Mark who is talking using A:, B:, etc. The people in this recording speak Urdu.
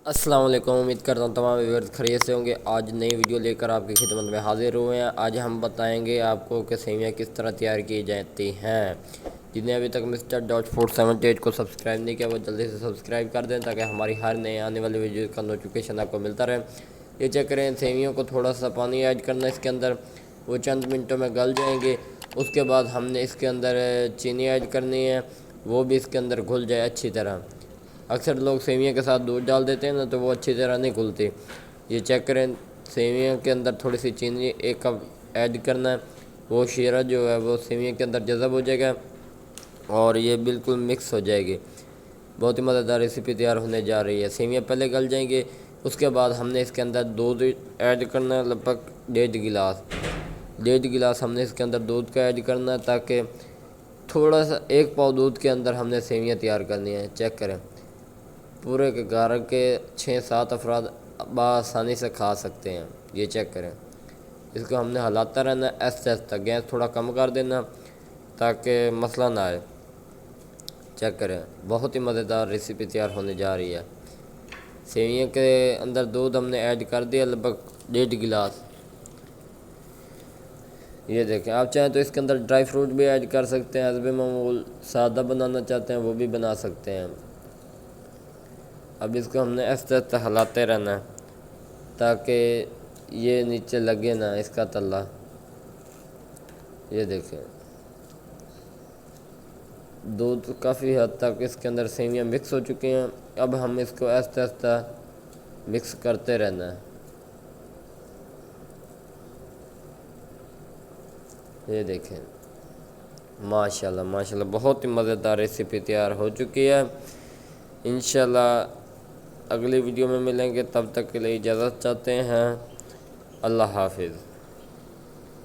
A: السلام علیکم، امید کرتا ہوں تمام ویورز خیریت سے ہوں گے۔ آج نئی ویڈیو لے کر آپ کی خدمت میں حاضر ہوئے ہیں۔ آج ہم بتائیں گے آپ کو کہ سیویاں کس طرح تیار کی جاتی ہیں۔ جنہیں ابھی تک مسٹر ڈاٹ 478 کو سبسکرائب نہیں کیا وہ جلدی سے سبسکرائب کر دیں تاکہ ہماری ہر نئے آنے والی ویڈیو کا نوٹیفیکیشن آپ کو ملتا رہے۔ یہ چیک کریں، سیویوں کو تھوڑا سا پانی ایڈ کرنا اس کے اندر، وہ چند منٹوں میں گل جائیں گے۔ اس کے بعد ہم نے اس کے اندر چینی ایڈ کرنی ہے، وہ بھی اس کے اندر گھل جائے اچھی طرح۔ اکثر لوگ سیویاں کے ساتھ دودھ ڈال دیتے ہیں نا، تو وہ اچھی طرح نہیں گھلتی۔ یہ چیک کریں، سیویاں کے اندر تھوڑی سی چینی 1 کپ ایڈ کرنا ہے، وہ شیرہ جو ہے وہ سیویاں کے اندر جذب ہو جائے گا اور یہ بالکل مکس ہو جائے گی۔ بہت ہی مزیدار ریسیپی تیار ہونے جا رہی ہے۔ سیویاں پہلے گل جائیں گے، اس کے بعد ہم نے اس کے اندر دودھ ایڈ کرنا ہے، لگ بھگ 1.5 گلاس ہم نے اس کے اندر دودھ کا ایڈ کرنا ہے، تاکہ تھوڑا سا 1 پاؤ دودھ کے اندر ہم نے سیویاں تیار کرنی ہیں۔ چیک کریں، پورے کے گھر کے 6-7 افراد بآسانی سے کھا سکتے ہیں۔ یہ چیک کریں، اس کو ہم نے ہلاتا رہنا ہے ایسے ایسے، گیس تھوڑا کم کر دینا تاکہ مسئلہ نہ آئے۔ چیک کریں، بہت ہی مزیدار ریسیپی تیار ہونے جا رہی ہے۔ سیویاں کے اندر دودھ ہم نے ایڈ کر دیا، لگ بھگ 1.5 گلاس۔ یہ دیکھیں، آپ چاہیں تو اس کے اندر ڈرائی فروٹ بھی ایڈ کر سکتے ہیں، حسب معمول سادہ بنانا چاہتے ہیں وہ بھی بنا سکتے ہیں۔ اب اس کو ہم نے ایسے ایسے ہلاتے رہنا ہے تاکہ یہ نیچے لگے نہ اس کا تلہ۔ یہ دیکھیں، دودھ کافی حد تک اس کے اندر سیویاں مکس ہو چکی ہیں۔ اب ہم اس کو ایسے ایسے مکس کرتے رہنا ہے۔ یہ دیکھیں، ماشاءاللہ ماشاءاللہ بہت ہی مزیدار ریسیپی تیار ہو چکی ہے۔ انشاءاللہ اگلی ویڈیو میں ملیں گے، تب تک کے لیے اجازت چاہتے ہیں۔ اللہ حافظ۔